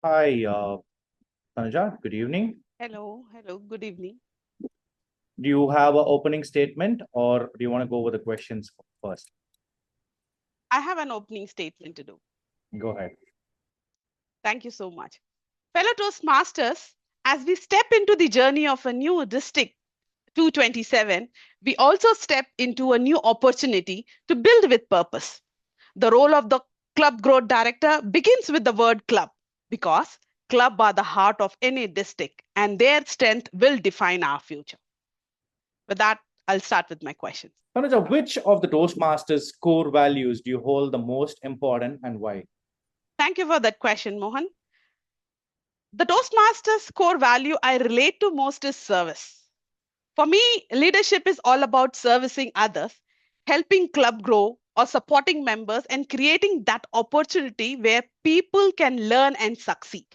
Hi, Thanuja. Good evening. Hello, good evening. Do you have an opening statement or do you want to go over the questions first? I have an opening statement to do. Go ahead. Thank you so much. Fellow Toastmasters, as we step into the journey of a new District 227, we also step into a new opportunity to build with purpose. The role of the Club Growth Director begins with the word club because club are the heart of any district and their strength will define our future. With that, I'll start with my questions. Thanuja, which of the Toastmasters core values do you hold the most important and why? Thank you for that question, Mohan. The Toastmasters core value I relate to most is service. For me, leadership is all about servicing others, helping club grow, or supporting members and creating that opportunity where people can learn and succeed.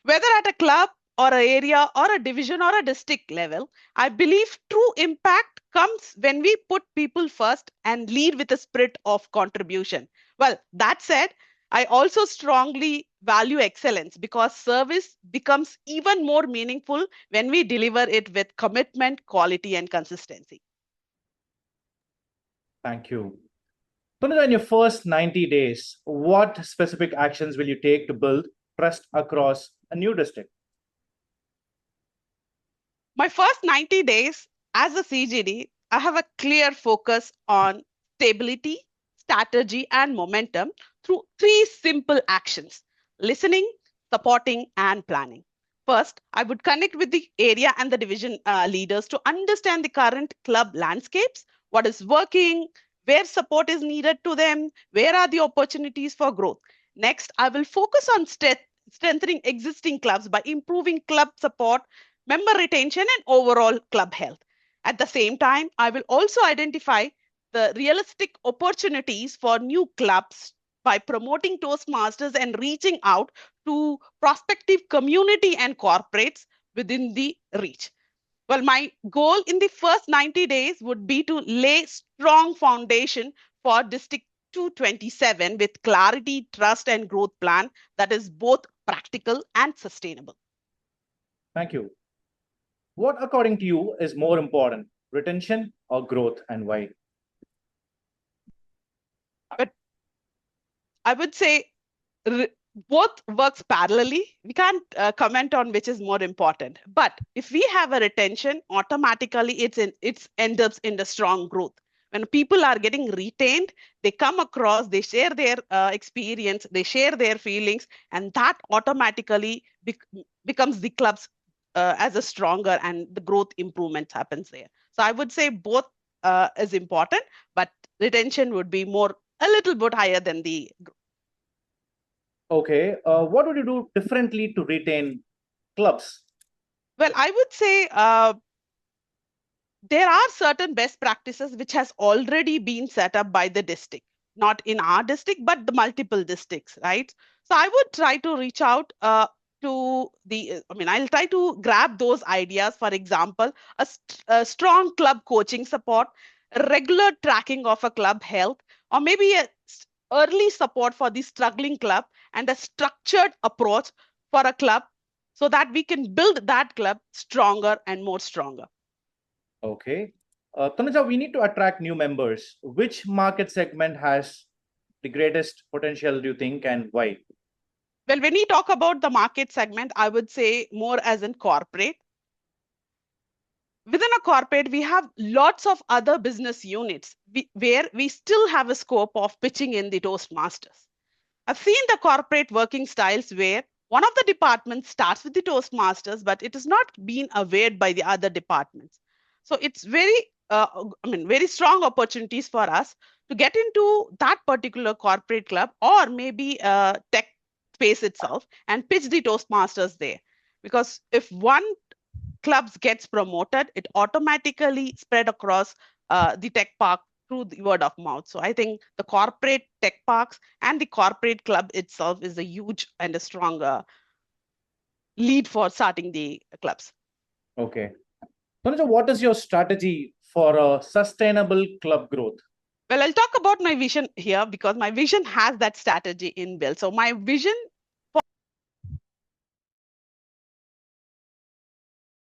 Whether at a club or an area or a division or a district level, I believe true impact comes when we put people first and lead with a spirit of contribution. Well, that said, I also strongly value excellence because service becomes even more meaningful when we deliver it with commitment, quality, and consistency. Thank you. Thanuja, in your first 90 days, what specific actions will you take to build trust across a new district? My first 90 days as a CGD, I have a clear focus on stability, strategy, and momentum through three simple actions: listening, supporting, and planning. First, I would connect with the area and the division leaders to understand the current club landscapes, what is working, where support is needed to them, where are the opportunities for growth. Next, I will focus on strengthening existing clubs by improving club support, member retention, and overall club health. At the same time, I will also identify the realistic opportunities for new clubs by promoting Toastmasters and reaching out to prospective community and corporates within the reach. Well, my goal in the first 90 days would be to lay strong foundation for District 227 with clarity, trust, and growth plan that is both practical and sustainable. Thank you. What, according to you, is more important, retention or growth, and why? But I would say both works parallelly. We can't comment on which is more important. But if we have a retention, automatically it's ends up in the strong growth. When people are getting retained, they come across, they share their experience, they share their feelings, and that automatically becomes the club's as a stronger and the growth improvements happens there. So I would say both is important, but retention would be more a little bit higher than the. Okay. What would you do differently to retain clubs? Well, I would say there are certain best practices which has already been set up by the district, not in our district, but the multiple districts, right? So I would try to reach out I'll try to grab those ideas. For example, a strong club coaching support, a regular tracking of a club health, or maybe early support for the struggling club and a structured approach for a club so that we can build that club stronger and more stronger. Okay. Tanuja, we need to attract new members. Which market segment has the greatest potential, do you think, and why? Well, when we talk about the market segment, I would say more as in corporate. Within a corporate, we have lots of other business units where we still have a scope of pitching in the Toastmasters. I've seen the corporate working styles where one of the departments starts with the Toastmasters, but it is not being aware by the other departments. So it's very strong opportunities for us to get into that particular corporate club or maybe tech space itself and pitch the Toastmasters there. Because if one clubs gets promoted, it automatically spread across the tech park through the word of mouth. So I think the corporate tech parks and the corporate club itself is a huge and a strong lead for starting the clubs. Okay. Tanuja, what is your strategy for a sustainable club growth? Well, I'll talk about my vision here because my vision has that strategy inbuilt. So my vision